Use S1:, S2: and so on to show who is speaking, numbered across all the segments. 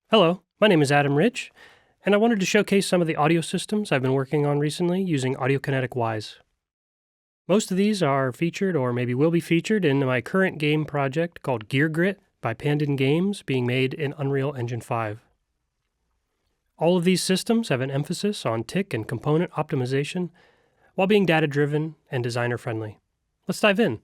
S1: Hello, my name is Adam Rich, and I wanted to showcase some of the audio systems I've been working on recently using Audiokinetic Wwise. Most of these are featured or maybe will be featured in my current game project called GearGrit by Pandan Games, being made in Unreal Engine 5. All of these systems have an emphasis on tick and component optimization while being data-driven and designer-friendly. Let's dive in.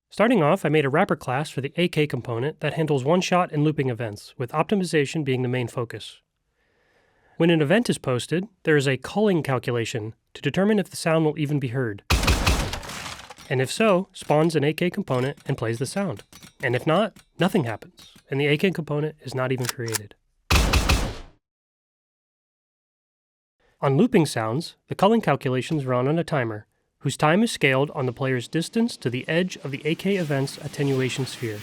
S1: Starting off, I made a wrapper class for the AK component that handles one-shot and looping events, with optimization being the main focus. When an event is posted, there is a culling calculation to determine if the sound will even be heard. And if so, spawns an AK component and plays the sound. And if not, nothing happens, and the AK component is not even created. On looping sounds, the culling calculations run on a timer, whose time is scaled on the player's distance to the edge of the AK event's attenuation sphere.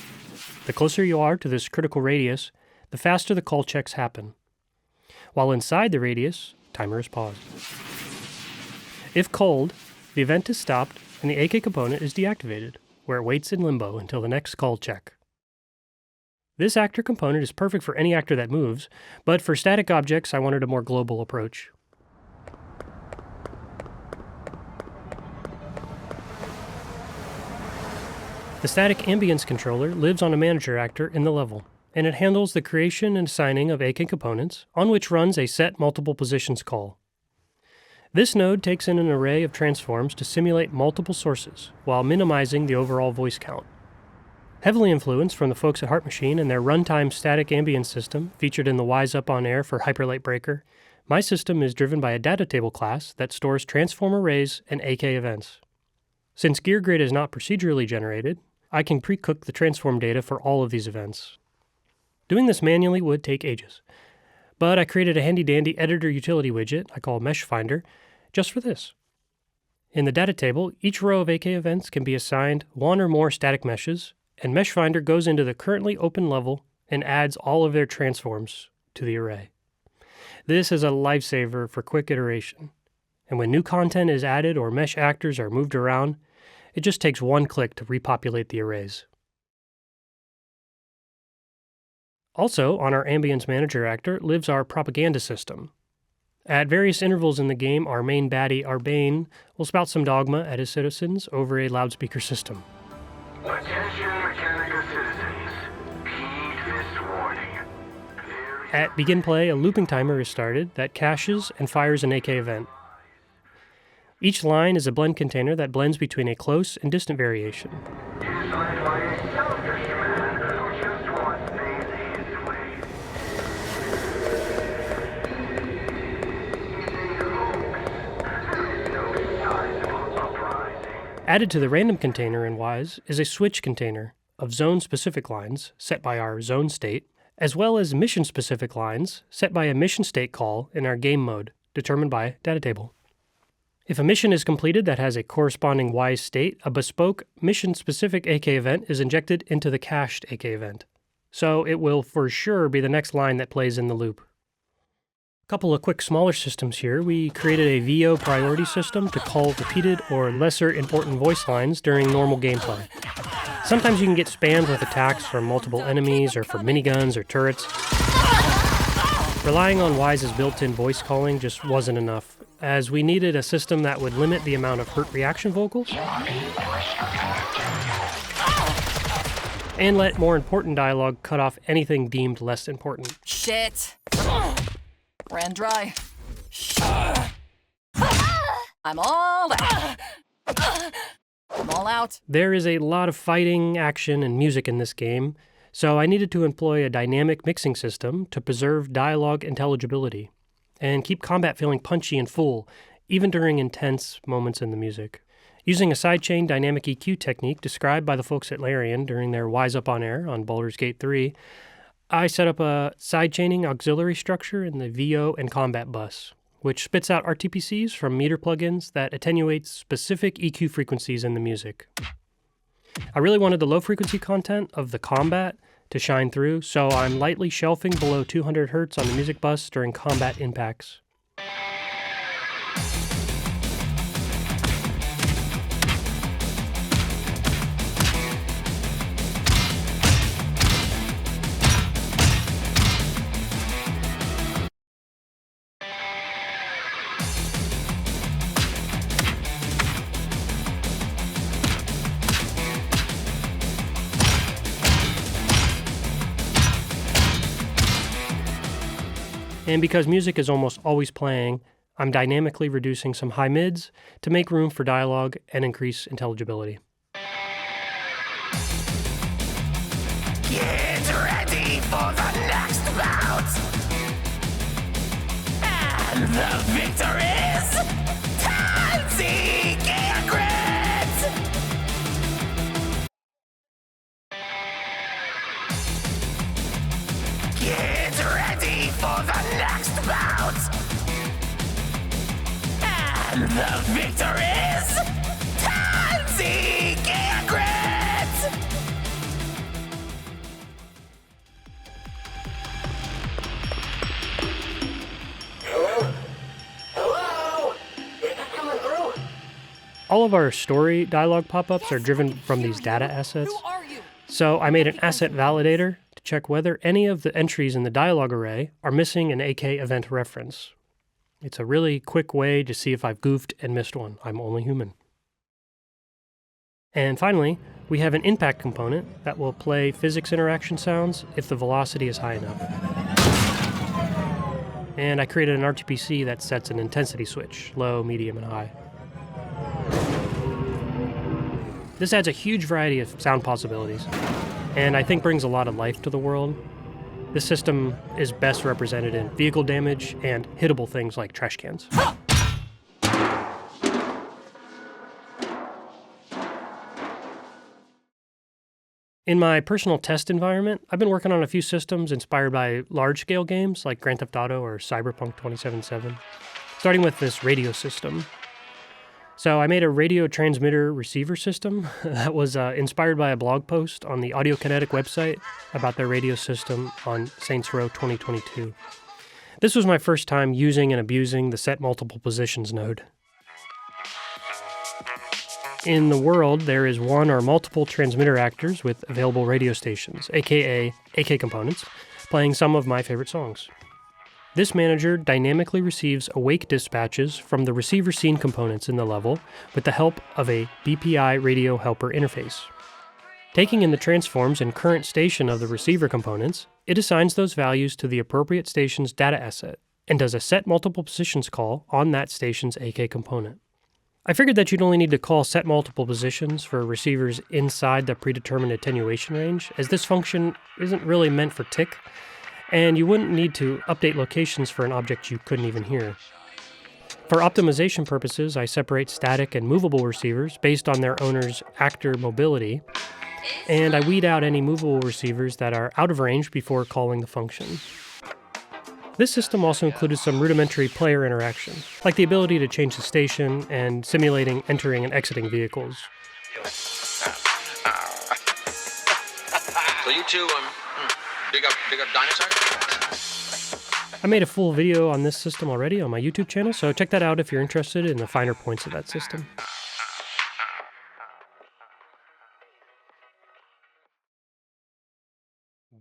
S1: The closer you are to this critical radius, the faster the cull checks happen. While inside the radius, timer is paused. If culled, the event is stopped and the AK component is deactivated, where it waits in limbo until the next cull check. This actor component is perfect for any actor that moves, but for static objects I wanted a more global approach. The static Ambience controller lives on a manager actor in the level, and it handles the creation and assigning of AK components, on which runs a set multiple positions call. This node takes in an array of transforms to simulate multiple sources, while minimizing the overall voice count. Heavily influenced from the folks at Heart Machine and their runtime static Ambience system, featured in the Wwise Up on Air for Hyperlight Breaker, my system is driven by a data table class that stores transform arrays and AK events. Since GearGrit is not procedurally generated, I can pre-cook the transform data for all of these events. Doing this manually would take ages, but I created a handy-dandy editor utility widget I call MeshFinder just for this. In the data table, each row of AK events can be assigned one or more static meshes, and MeshFinder goes into the currently open level and adds all of their transforms to the array. This is a lifesaver for quick iteration, and when new content is added or mesh actors are moved around, it just takes one click to repopulate the arrays. Also, on our Ambience Manager actor lives our propaganda system. At various intervals in the game, our main baddie, Arbane, will spout some dogma at his citizens over a loudspeaker system.
S2: Attention mechanical citizens, heed this warning.
S1: At begin play, a looping timer is started that caches and fires an AK event. Each line is a blend container that blends between a close and distant variation.
S2: It is led by a selfish man who just wants things his way. There is no sizable uprising.
S1: Added to the random container in Wwise is a switch container of zone-specific lines set by our zone state, as well as mission-specific lines set by a mission state call in our game mode, determined by data table. If a mission is completed that has a corresponding Wwise state, a bespoke mission-specific AK event is injected into the cached AK event. So it will for sure be the next line that plays in the loop. A couple of quick smaller systems here. We created a VO priority system to call repeated or lesser important voice lines during normal gameplay. Sometimes you can get spammed with attacks from multiple enemies or from miniguns or turrets. Relying on Wwise's built-in voice calling just wasn't enough, as we needed a system that would limit the amount of hurt reaction vocals and let more important dialogue cut off anything deemed less important.
S3: Shit. Ran dry. I'm all out. I'm all out.
S1: There is a lot of fighting, action, and music in this game, so I needed to employ a dynamic mixing system to preserve dialogue intelligibility and keep combat feeling punchy and full, even during intense moments in the music. Using a sidechain dynamic EQ technique described by the folks at Larian during their Wwise Up on Air on Baldur's Gate 3, I set up a sidechaining auxiliary structure in the VO and combat bus, which spits out RTPCs from meter plugins that attenuates specific EQ frequencies in the music. I really wanted the low-frequency content of the combat to shine through, so I'm lightly shelving below 200 Hz on the music bus during combat impacts. And because music is almost always playing, I'm dynamically reducing some high mids to make room for dialogue and increase intelligibility.
S2: Get ready for the next bout! And the victor is Tansy GearGrit! Get ready for the next bout! And the victor is Tansy GearGrit! Hello? Is that coming through?
S1: All of our story dialogue pop-ups are driven from these data assets.
S3: Who are you?
S1: So I made an asset validator to check whether any of the entries in the dialogue array are missing an AK event reference. It's a really quick way to see if I've goofed and missed one. I'm only human. And finally, we have an impact component that will play physics interaction sounds if the velocity is high enough. And I created an RTPC that sets an intensity switch, low, medium, and high. This adds a huge variety of sound possibilities, and I think brings a lot of life to the world. This system is best represented in vehicle damage and hittable things like trash cans. In my personal test environment, I've been working on a few systems inspired by large-scale games like Grand Theft Auto or Cyberpunk 2077, starting with this radio system. So I made a radio transmitter receiver system that was inspired by a blog post on the Audiokinetic website about their radio system on Saints Row 2022. This was my first time using and abusing the set multiple positions node. In the world, there is one or multiple transmitter actors with available radio stations, aka AK components, playing some of my favorite songs. This manager dynamically receives awake dispatches from the receiver scene components in the level with the help of a BPI radio helper interface. Taking in the transforms and current station of the receiver components, it assigns those values to the appropriate station's data asset and does a set multiple positions call on that station's AK component. I figured that you'd only need to call set multiple positions for receivers inside the predetermined attenuation range, as this function isn't really meant for tick, and you wouldn't need to update locations for an object you couldn't even hear. For optimization purposes, I separate static and movable receivers based on their owner's actor mobility, and I weed out any movable receivers that are out of range before calling the function. This system also included some rudimentary player interaction, like the ability to change the station and simulating entering and exiting vehicles.
S4: So you two, dig up dinosaurs?
S1: I made a full video on this system already on my YouTube channel, so check that out if you're interested in the finer points of that system.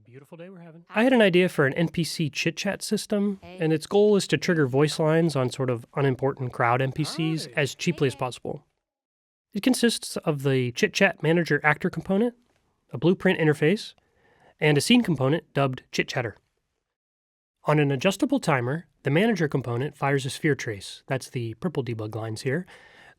S1: Beautiful day we're having. I had an idea for an NPC Chit Chat system, and its goal is to trigger voice lines on sort of unimportant crowd NPCs as cheaply as possible. It consists of the Chit Chat Manager Actor component, a blueprint interface, and a scene component dubbed Chit Chatter. On an adjustable timer, the Manager component fires a sphere trace, that's the purple debug lines here,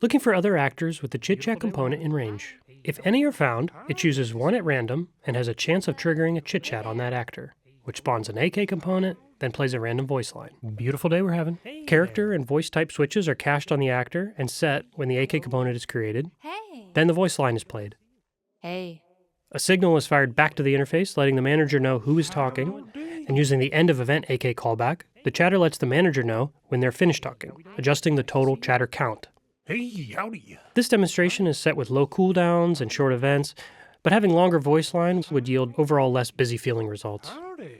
S1: looking for other actors with the Chit Chat component in range. If any are found, it chooses one at random and has a chance of triggering a Chit Chat on that actor, which spawns an AK component, then plays a random voice line. Beautiful day we're having. Character and voice type switches are cached on the actor and set when the AK component is created. Then the voice line is played. A signal is fired back to the interface, letting the manager know who is talking, and using the end of event AK callback, the chatter lets the manager know when they're finished talking, adjusting the total chatter count.
S5: Hey, howdy.
S1: This demonstration is set with low cooldowns and short events, but having longer voice lines would yield overall less busy feeling results.
S5: Howdy.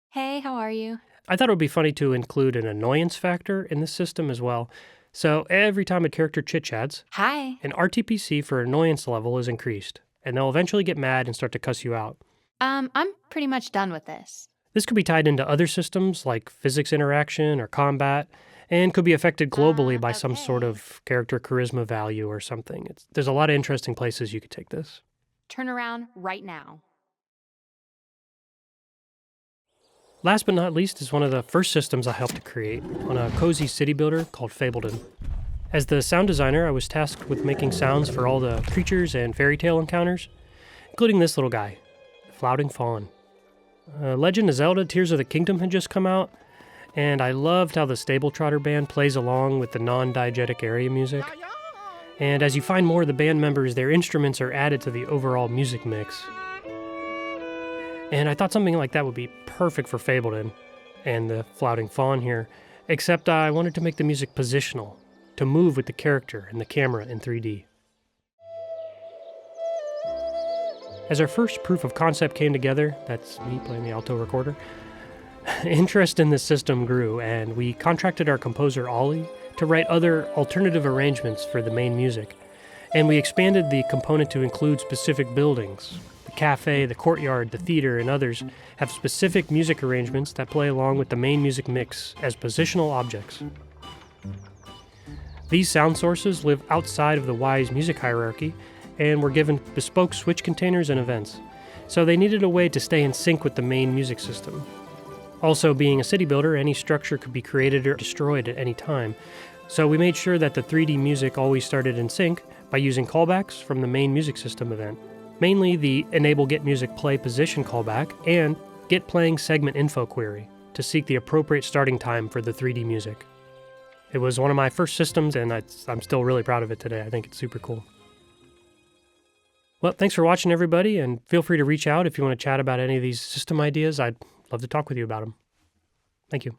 S6: Hey, how are you?
S1: I thought it would be funny to include an annoyance factor in this system as well. So every time a character chit-chats,
S6: Hi.
S1: an RTPC for annoyance level is increased, and they'll eventually get mad and start to cuss you out.
S6: I'm pretty much done with this.
S1: This could be tied into other systems like physics interaction or combat, and could be affected globally by some sort of character charisma value or something. There's a lot of interesting places you could take this.
S6: Turn around right now.
S1: Last but not least is one of the first systems I helped to create on a cozy city builder called Fabledom. As the sound designer, I was tasked with making sounds for all the creatures and fairy tale encounters, including this little guy, the Flouting Fawn. Legend of Zelda Tears of the Kingdom had just come out, and I loved how the Stable Trotter band plays along with the non-diegetic area music. And as you find more of the band members, their instruments are added to the overall music mix. And I thought something like that would be perfect for Fabledom and the Flouting Fawn here, except I wanted to make the music positional, to move with the character and the camera in 3D. As our first proof of concept came together, that's me playing the alto recorder, interest in this system grew, and we contracted our composer Ollie to write other alternative arrangements for the main music. And we expanded the component to include specific buildings. The cafe, the courtyard, the theater, and others have specific music arrangements that play along with the main music mix as positional objects. These sound sources live outside of the Wwise music hierarchy and were given bespoke switch containers and events, so they needed a way to stay in sync with the main music system. Also, being a city builder, any structure could be created or destroyed at any time, so we made sure that the 3D music always started in sync by using callbacks from the main music system event, mainly the enable get music play position callback and get playing segment info query to seek the appropriate starting time for the 3D music. It was one of my first systems, and I'm still really proud of it today. I think it's super cool. Well, thanks for watching, everybody, and feel free to reach out if you want to chat about any of these system ideas. I'd love to talk with you about them. Thank you.